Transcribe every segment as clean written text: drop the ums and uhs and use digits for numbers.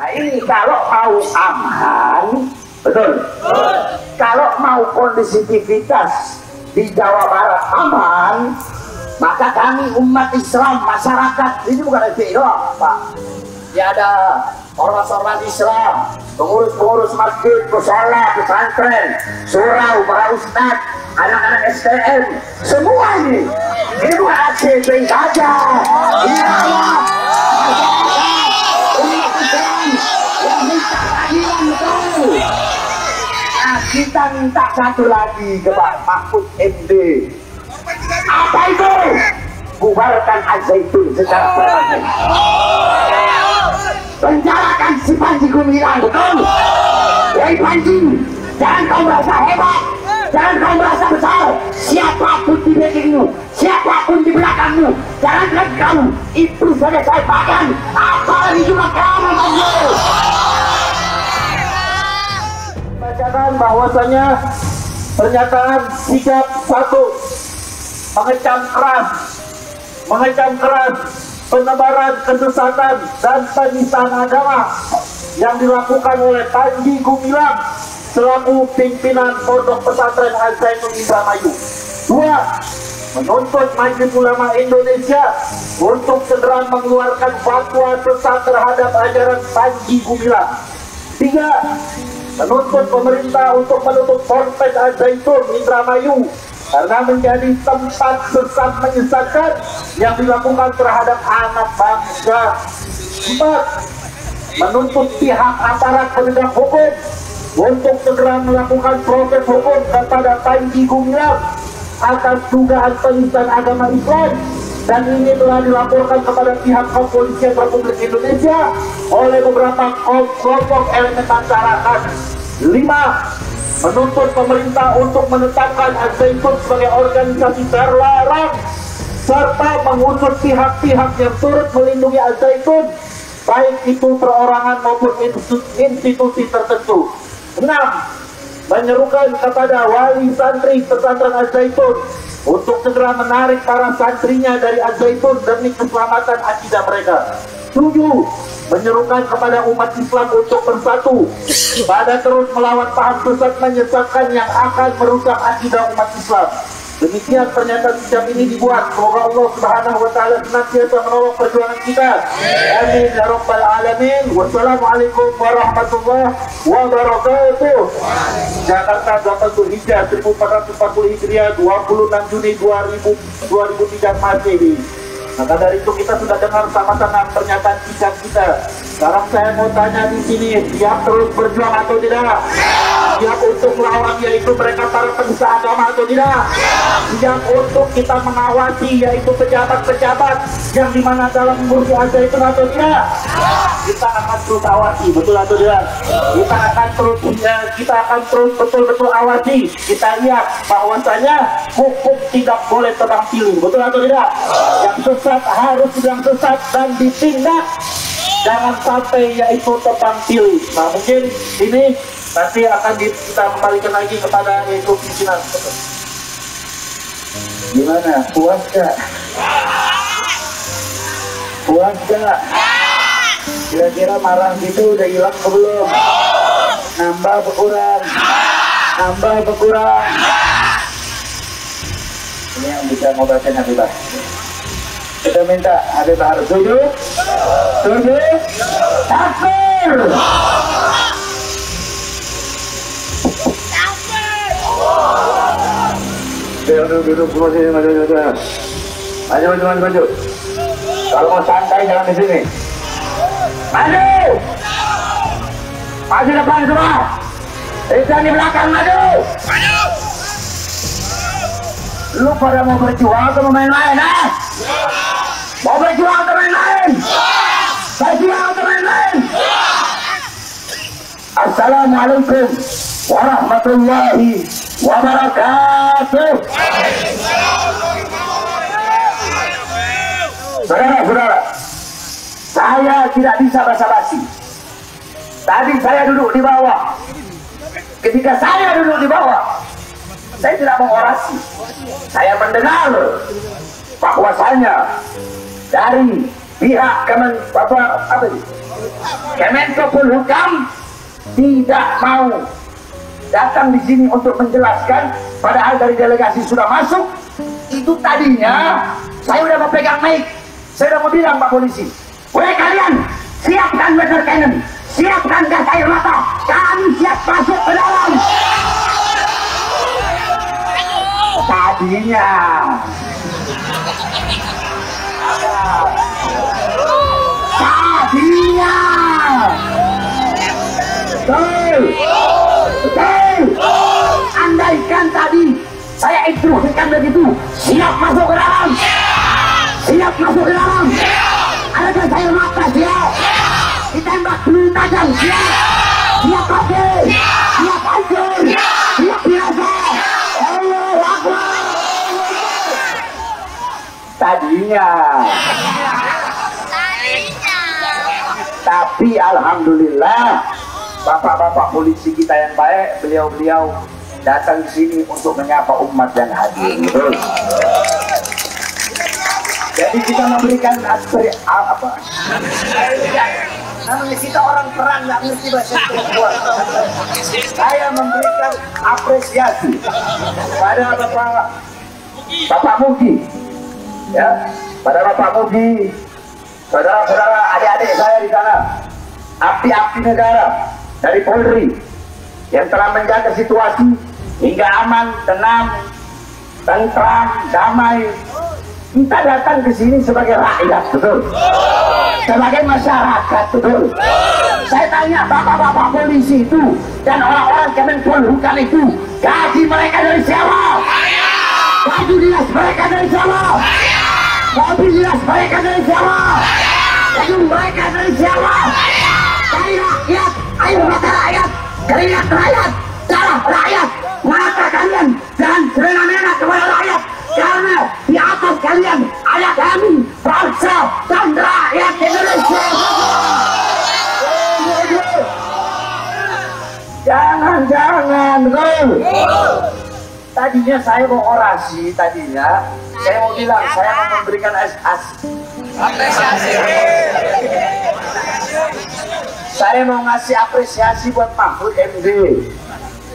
Nah ini kalau mau aman, betul? Kalau mau kondisivitas di Jawa Barat aman, maka kami umat Islam, masyarakat, ini bukan FPI doang Pak, ya ada ormas-ormas Islam, pengurus-pengurus masjid, mushola, pesantren, surau, para ustad, anak-anak STM, semua ini bukan ACP saja, ini adalah umat Islam yang minta keadilan, betul. Nah kita minta satu lagi ke Pak Mahfud MD, apa itu? Bubarkan Al-Zaitun secara permanen, penjarakan si Panji Gumilang, betul? Wahai Panji, jangan kau merasa hebat, jangan kau merasa besar. Siapapun di backingmu, siapapun di belakangmu, jangan kamu itu saja saya pakai, apalagi juga kamu Panji. Bacakan bahwasanya pernyataan sikap satu, mengecam keras penebaran kesesatan dan penistaan agama yang dilakukan oleh Panji Gumilang selaku pimpinan Pondok Pesantren Al-Zaitun Indramayu. 2. Menuntut Majelis Ulama Indonesia untuk segera mengeluarkan fatwa sesat terhadap ajaran Panji Gumilang. 3. Menuntut pemerintah untuk menutup Ponpes Al-Zaitun Indramayu karena menjadi tempat sesat menyesatkan yang dilakukan terhadap anak bangsa. 4. Menuntut pihak aparat penegak hukum untuk segera melakukan proses hukum kepada Panji Gumilang atas dugaan penistaan agama Islam, dan ini telah dilaporkan kepada pihak kepolisian Republik Indonesia oleh beberapa kelompok elemen masyarakat. 5. Menuntut pemerintah untuk menetapkan Al-Zaitun sebagai organisasi terlarang serta mengusut pihak-pihak yang turut melindungi Al-Zaitun, baik itu perorangan maupun institusi tertentu. 6. Menyerukan kepada wali santri pesantren Al-Zaitun untuk segera menarik para santrinya dari Al-Zaitun demi keselamatan akidah mereka. 7. Menyerukan kepada umat Islam untuk bersatu pada terus melawan paham sesat menyesatkan yang akan merusak akidah umat Islam. Demikian pernyataan sikap ini dibuat. Semoga Allah Subhanahu wa taala senantiasa menolong perjuangan kita. Amin ya rabbal alamin. Wassalamualaikum warahmatullahi wabarakatuh. Jakarta 8 Zulhijjah 1440 Hijriah, 26 Juni 2003 Masehi. Maka dari itu kita sudah dengar sama-sama pernyataan sikap kita. Sekarang saya mau tanya di sini, siap terus berjuang atau tidak? Siap untuk melawan yaitu mereka para penista agama atau tidak? Siap untuk kita mengawasi yaitu pejabat-pejabat yang dimana dalam mengurus Al-Zaitun atau tidak? Kita akan terus awasi, betul atau tidak? Kita akan terus betul-betul awasi. Kita lihat bahwasanya hukum tidak boleh tebang pilih, betul atau tidak? Yang sesat harus yang sesat dan ditindak. Jangan sampai yaitu tebang pilih. Nah mungkin ini nanti akan kita kembalikan lagi kepada yaitu pimpinan. Gimana? Puas gak? Puas gak? Kira-kira marah gitu udah hilang atau belum? Nambah berkurang? Nambah berkurang? Ini yang bisa ngobatin Habibah. Kita minta Habibah harus duduk. Duduk. Takbir. Duduk semua sini, maju. Kalau mau santai jangan di sini. Maju depan semua. Ikan di belakang maju. Lu pada mau berjuang atau mau main-main, ah? Mau berjuang atau main-main? Berjuang atau main-main? Assalamualaikum warahmatullahi wabarakatuh. Saudara-saudara, saya tidak bisa basa-basi. Tadi saya duduk di bawah. Ketika saya duduk di bawah, saya tidak mengorasi. Saya mendengar bahwasanya dari pihak Kemenko Polhukam tidak mau datang di sini untuk menjelaskan, padahal dari delegasi sudah masuk. Itu tadinya saya udah mau pegang mic, saya udah mau bilang Pak Polisi, weh kalian siapkan water cannon, siapkan gas air mata, kami siap masuk ke dalam. Tadinya betul. Andaikan tadi saya instruksikan begitu, siap masuk ke dalam, siap masuk ke dalam, ada gas air mata, siap ditembak peluru tajam, siap pakai, siap hancur, siap biasa. Allahu Akbar. Tadinya, tapi alhamdulillah bapak-bapak polisi kita yang baik, beliau-beliau datang ke sini untuk menyapa umat dan hadir. Jadi kita memberikan apa? Namanya kita orang perang nggak ngerti bahasa Tionghoa. Saya memberikan apresiasi pada Bapak Mugi, ya, pada Bapak Mugi, saudara-saudara, adik-adik saya di sana, abdi-abdi negara dari Polri yang telah menjaga situasi hingga aman, tenang, tentram, damai. Kita datang ke sini sebagai rakyat, betul? Sebagai masyarakat, betul? Saya tanya bapak-bapak polisi itu dan orang-orang Kemenpolhukam itu, gaji mereka dari siapa? Gaji dinas mereka dari siapa? Mobil dinas mereka dari siapa? Gedung mereka dari siapa? Dari rakyat, air mata rakyat, keringat rakyat, darah rakyat. Maka kalian jangan semena-mena kepada rakyat, karena di atas kalian ada kami, bangsa dan rakyat Indonesia. Jangan, tadinya saya mau orasi, tadinya saya mau bilang, saya mau memberikan apresiasi. Saya mau ngasih apresiasi buat Mahfud MD,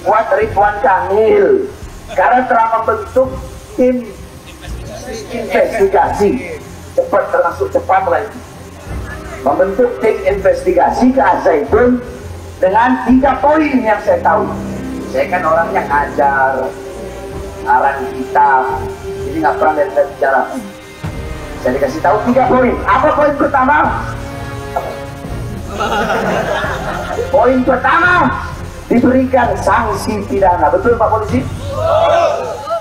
buat Ridwan Kamil, karena telah membentuk tim investigasi cepat, termasuk cepat lagi, membentuk tim investigasi ke Al-Zaitun dengan 3 poin yang saya tahu. Saya kan orangnya ngajar, ngarang kitab, jadi nggak pernah lihat bicara. Saya dikasih tahu 3 poin. Apa poin pertama? Poin pertama, diberikan sanksi pidana. Betul Pak Polisi?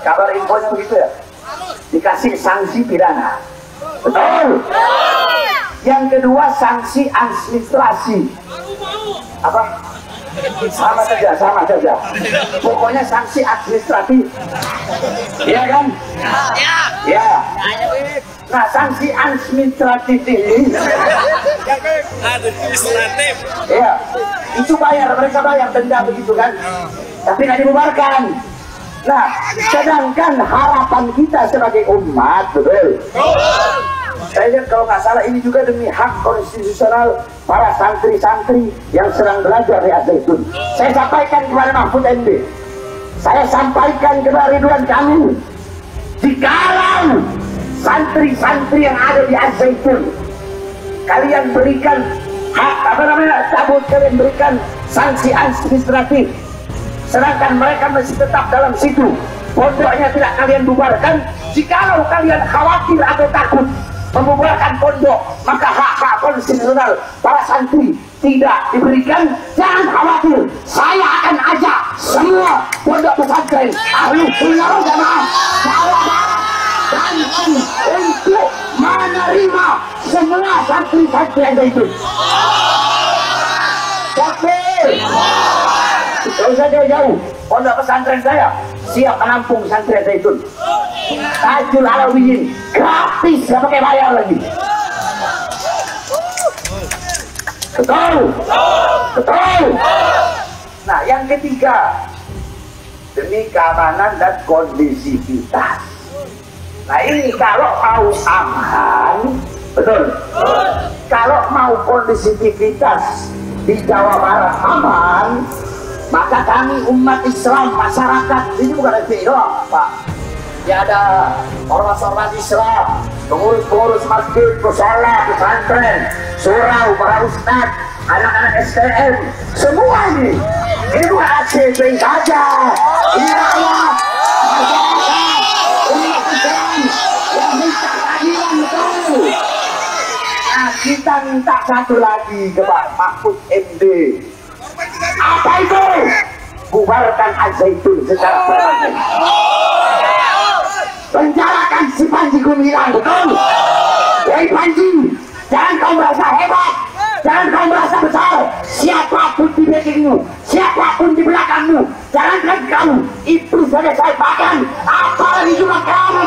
Kabar infonya begitu ya? Dikasih sanksi pidana. Betul? Yang kedua, sanksi administrasi. Apa? Sama saja. Pokoknya sanksi administratif. Iya kan? Ya. Nah, sanksi administratif ini, ya, itu mereka bayar denda begitu kan? Tapi nggak dibubarkan. Nah, sedangkan harapan kita sebagai umat, betul? Saya lihat kalau nggak salah ini juga demi hak konstitusional para santri-santri yang sedang belajar di Al-Zaitun. Saya sampaikan kepada Mahfud MD, saya sampaikan kepada Ridwan Kamil, jikalau santri-santri yang ada di Al-Zaitun kalian berikan hak, kalian berikan sanksi administratif, sedangkan mereka masih tetap dalam situ, pondoknya tidak kalian bubarkan. Jikalau kalian khawatir atau takut membubarkan pondok, maka hak-hak konstitusional para santri tidak diberikan, jangan khawatir, saya akan ajak semua pondok pesantren Ahlus Sunnah wal Jamaah untuk menerima semua santri-santri yang ada itu. Takbir! Kalau usah jauh-jauh, pondok pesantren saya siap menampung santri Zaitun. Tajul Alawiyin gratis, nggak pakai bayar lagi. Betul. Nah, yang ketiga, demi keamanan dan kondisivitas. Nah, ini kalau mau aman, betul. Kalau mau kondisivitas di Jawa Barat aman, maka kami umat Islam, masyarakat ini bukan FPI doang, Pak. Ya ada ormas-ormas Islam, pengurus-pengurus masjid, musala, pesantren, surau, para ustad, anak-anak STM, semua ini bukan ACP saja. Ini rakyat, masyarakat, umat Islam yang minta keadilan betul. Nah, kita minta satu lagi ke Pak Mahfud MD. Apa itu? Bubarkan Al-Zaitun secara permanen. Penjarakan si Panji Gumilang, betul? Hei Panji, jangan kau merasa hebat, jangan kau merasa besar. Siapapun di backingmu, siapapun di belakangmu, jangan kamu, itu saja saya bahkan, apalagi juga kamu.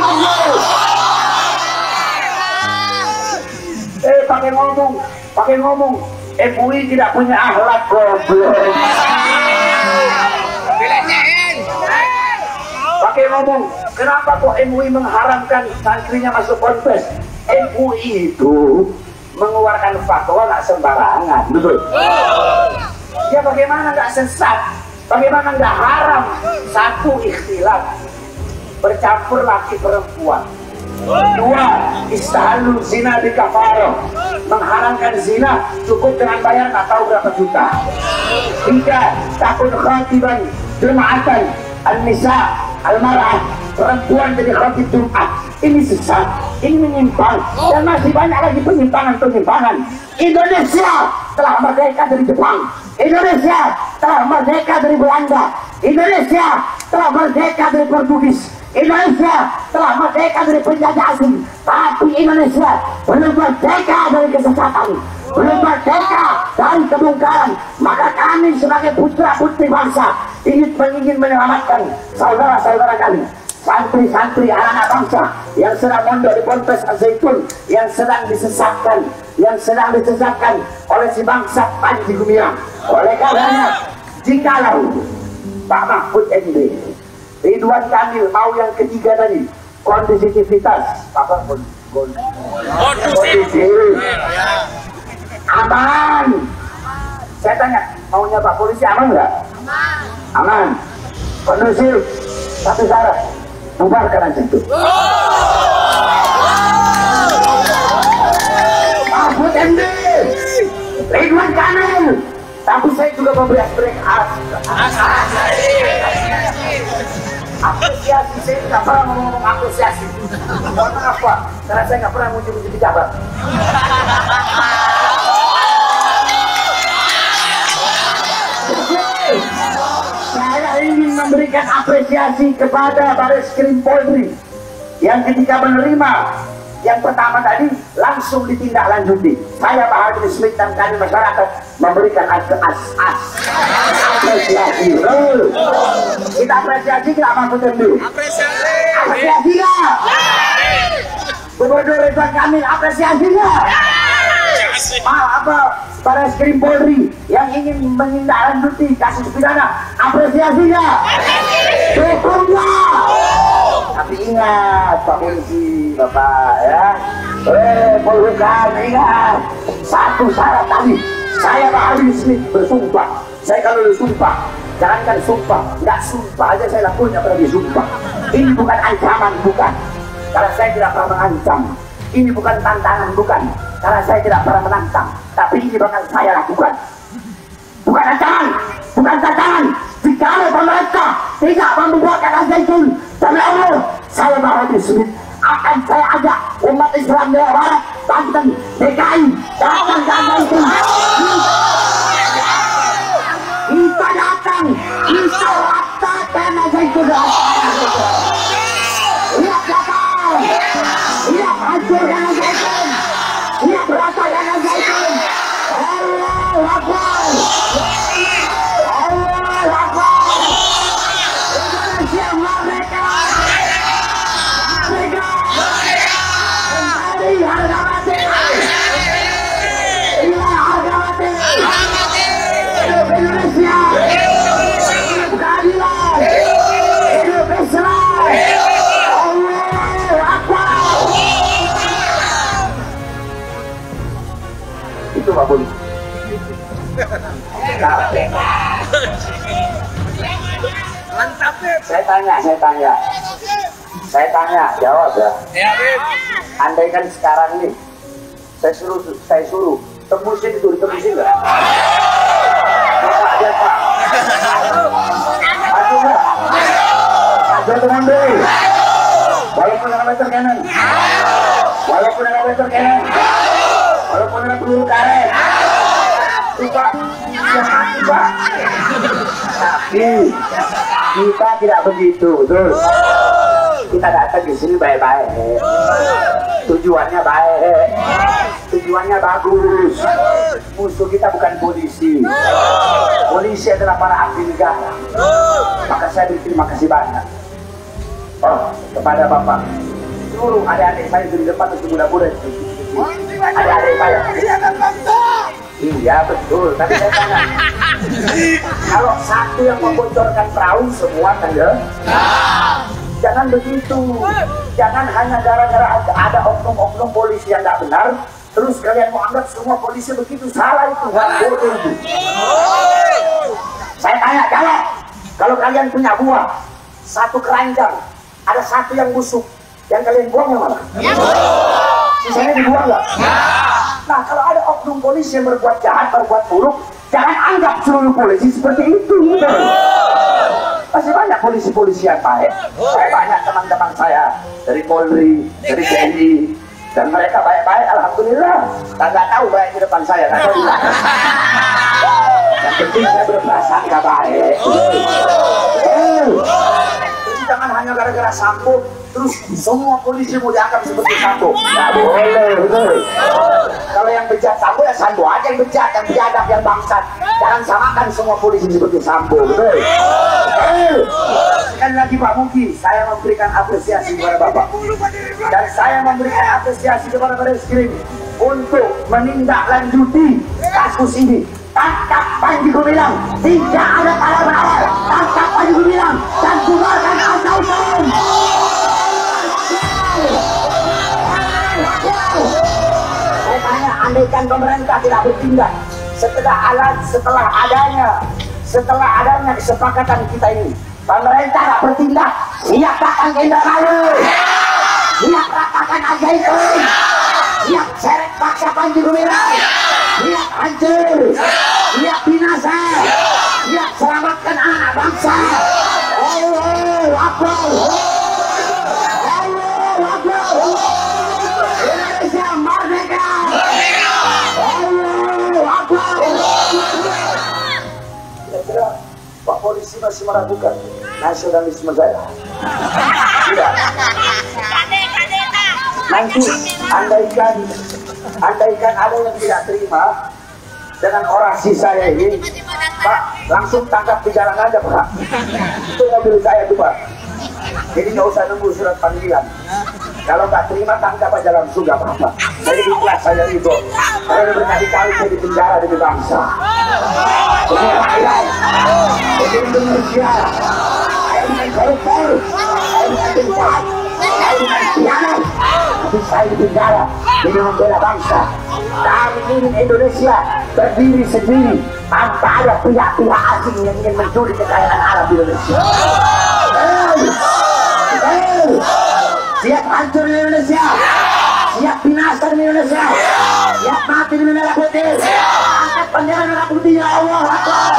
Pakai ngomong, MUI tidak punya akhlak, goblok. Pakai ngomong, kenapa kok MUI mengharamkan santrinya masuk ponpes? MUI itu mengeluarkan fatwa nggak sembarangan, betul? Ya bagaimana nggak sesat? Bagaimana nggak haram? Satu, ikhtilaf, bercampur laki perempuan. Dua, istahalu zina di kafaroh, mengharamkan zina cukup dengan bayar nggak tahu berapa juta. Tiga, takun khatiban jum'atan an-nisa al-mar'ah, perempuan jadi khatib Jumat. Ini sesat, ini menyimpang, dan masih banyak lagi penyimpangan. Indonesia telah merdeka dari Jepang, Indonesia telah merdeka dari Belanda, Indonesia telah merdeka dari Portugis, Indonesia telah merdeka dari penjajah asing, tapi Indonesia belum merdeka dari kesesatan, belum merdeka dari kebongkaran. Maka kami sebagai putra-putri bangsa ingin menyelamatkan saudara-saudara kami, santri-santri anak-anak bangsa yang sedang mondok di Ponpes Al-Zaitun, yang sedang disesatkan oleh si bangsa Panji Gumilang. Oleh karenanya, jikalau Pak Mahfud MD, Ridwan Kamil mau yang ketiga tadi, kondisivitas, apa kondisi aman. Saya tanya, maunya Pak Polisi aman nggak? Aman. Kondusif, satu syarat, bubarkan aja itu. Mahfud MD, Ridwan Kamil, tapi saya juga memberi apresiasi. Saya tidak pernah ngomong apresiasi. Mohon maaf Pak, karena saya nggak pernah muncul-muncul di Jabar. Saya ingin memberikan apresiasi kepada Bareskrim Polri yang ketika menerima yang pertama tadi langsung ditindaklanjuti. Saya Pak Haji Smith dan kami masyarakat memberikan apresiasi. Kita apresiasi nggak Mahfud MD? Apresiasi nggak? Gubernur Ridwan Kamil apresiasi nggak? Apa Bareskrim Polri yang ingin menindaklanjuti kasus pidana apresiasi nggak? Dukung nggak? Tapi ingat Pak Polisi, Bapak ya, Polhukam, ingat satu syarat tadi. Saya Pak Haji Smith bersumpah. Saya kalau disumpah, jangankan sumpah, nggak sumpah aja saya lakukan apalagi sumpah. Ini bukan ancaman, bukan, karena saya tidak pernah mengancam. Ini bukan tantangan, bukan, karena saya tidak pernah menantang. Tapi ini bakal saya lakukan. Bukan ancaman, bukan tantangan. Jika pemerintah tidak membubarkan Al-Zaitun, demi Allah, saya Pak Haji Smith akan saya ajak umat Islam Jawa Barat, Banten, DKI datang ke Al-Zaitun. Kita datang, kita ratakan Al-Zaitun. Lihat datang, lihat hancurkan Al-Zaitun, lihat ratakan Al-Zaitun. Allahu Akbar, Allahu Akbar. Indonesia merdeka, merdeka, kembali harga mati. Inilah harga Mantap, Beb. Saya tanya, jawab ya. Ya, Beb. Andai kan sekarang nih, saya suruh tembusin itu, ditebusin nggak? Bapak aja Pak. Maju nggak? Maju teman deh. Walaupun ada meter kanan, walaupun ada peluru karet, Pak, ya mati Pak. Tapi kita tidak begitu, betul. Kita datang di sini baik-baik, tujuannya baik, tujuannya bagus. Musuh kita bukan polisi, polisi adalah para abdi negara. Maka saya berterima kasih banyak kepada Bapak, seluruh adik-adik saya di depan untuk mudah-mudahan adik-adik saya. Iya betul, tapi saya tanya, kalau satu yang membocorkan perahu semua kan ya? Jangan begitu, jangan hanya gara-gara ada oknum-oknum polisi yang nggak benar, terus kalian mau anggap semua polisi begitu, salah itu, bodoh itu. Saya tanya, jawab, kalau kalian punya buah, satu keranjang, ada satu yang busuk, yang kalian buang yang mana? Sisanya dibuang nggak? Nah, kalau ada oknum polisi yang berbuat jahat, berbuat buruk, jangan anggap seluruh polisi seperti itu. Masih banyak polisi-polisi yang baik. Saya banyak teman-teman saya dari Polri, dari TNI, dan mereka baik-baik, alhamdulillah. Nggak tahu baik di depan saya, nggak tahu. Yang penting saya berprasangka baik. Jadi jangan hanya gara-gara Sambo, terus semua polisi mau dianggap seperti Sambo. Nggak boleh, betul. Kalau yang bejat Sambo, ya Sambo aja yang bejat, yang biadab, yang bangsat. Jangan samakan semua polisi seperti Sambo, betul. Sekali lagi Pak Muki, saya memberikan apresiasi kepada Bapak. Dan saya memberikan apresiasi kepada Barreskrim untuk menindaklanjuti kasus ini. Tangkap Panji Gumilang, tidak ada tawar-menawar. Tangkap Panji Gumilang dan bubarkan Al-Zaitun. Saya tanya, andaikan pemerintah tidak bertindak setelah adanya kesepakatan kita ini, pemerintah tidak bertindak, siap takkan Indramayu, siap ratakan Al-Zaitun, siap seret paksa Panji Gumilang, siap hancur, siap binasa, siap selamatkan anak bangsa. Allahu Akbar, Allahu Akbar, Indonesia merdeka, Allahu Akbar. Kira-kira Pak Polisi masih meragukan nasionalisme saya? Tidak. Nanti andaikan ada yang tidak terima dengan orasi saya ini, Pak, langsung tangkap di jalan aja Pak. Itu mobil saya tuh Pak. Jadi nggak usah nunggu surat panggilan. Kalau nggak terima tangkap aja langsung, nggak apa-apa. Saya ikhlas, saya ridho. Saya berkali-kali saya di penjara demi bangsa, demi rakyat, demi Indonesia. Saya bukan koruptor, saya bukan penjahat, saya bukan pengkhianat, tapi saya di penjara demi membela bangsa. Kami ingin Indonesia berdiri sendiri tanpa ada pihak-pihak asing yang ingin mencuri kekayaan alam di Indonesia. Siap hancur di Indonesia, siap binasa di Indonesia, siap mati di merah putih. Angkat bendera merah putih, ya Allah Akbar,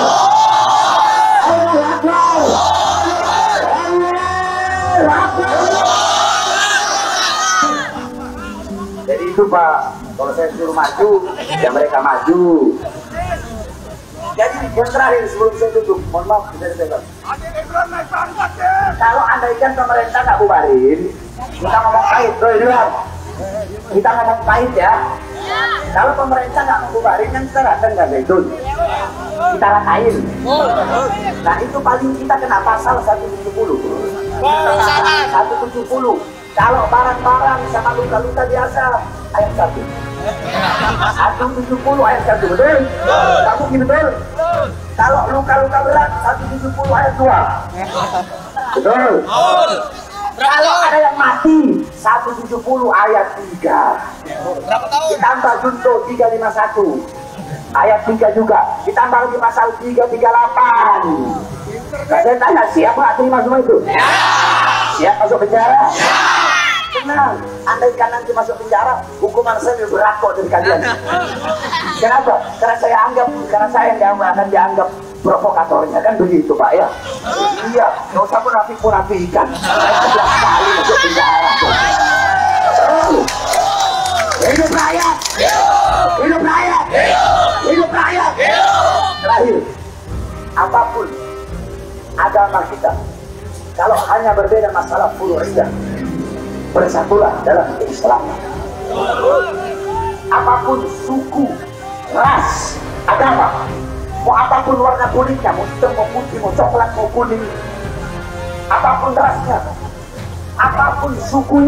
Allah Akbar, Allah Akbar. Jadi itu Pak, kalau saya suruh maju, ya mereka maju. Jadi yang terakhir sebelum saya tutup, mohon maaf bisa dipegang. Kalau andaikan pemerintah nggak bubarin, kita ngomong pahit, kita ngomong pahit ya. Kalau pemerintah nggak membubarin, kan kita datang nggak Zaitun, kita rakain. Nah itu paling kita kena pasal 170. 170. Kalau barang-barang sama luka-luka biasa, ayat 1. 170 ayat 1, betul? Kamu betul? Kalau luka-luka berat, 170 ayat 2. Betul? Kalau ada yang mati, 170 ayat 3. Ditambah junto 351. Ayat 3 juga ditambah lagi pasal 338. Nah, saya tanya, siap nggak terima semua itu? Siap masuk penjara? Tenang, andaikan nanti masuk penjara, hukuman saya lebih berat kok dari kalian. Kenapa? Karena saya yang akan dianggap provokatornya, kan begitu Pak ya? Iya, nggak usah munafik-munafikan. Saya 11 kali masuk penjara. Hidup rakyat! Hidup rakyat! Hidup rakyat! Terakhir, apapun agama kita, kalau hanya berbeda masalah furu'iyah, bersatulah dalam Islam. Apapun suku, ras, agama, mau apapun warna kulitnya, mau hitam, mau putih, mau coklat, mau kuning, apapun rasnya, apapun sukunya,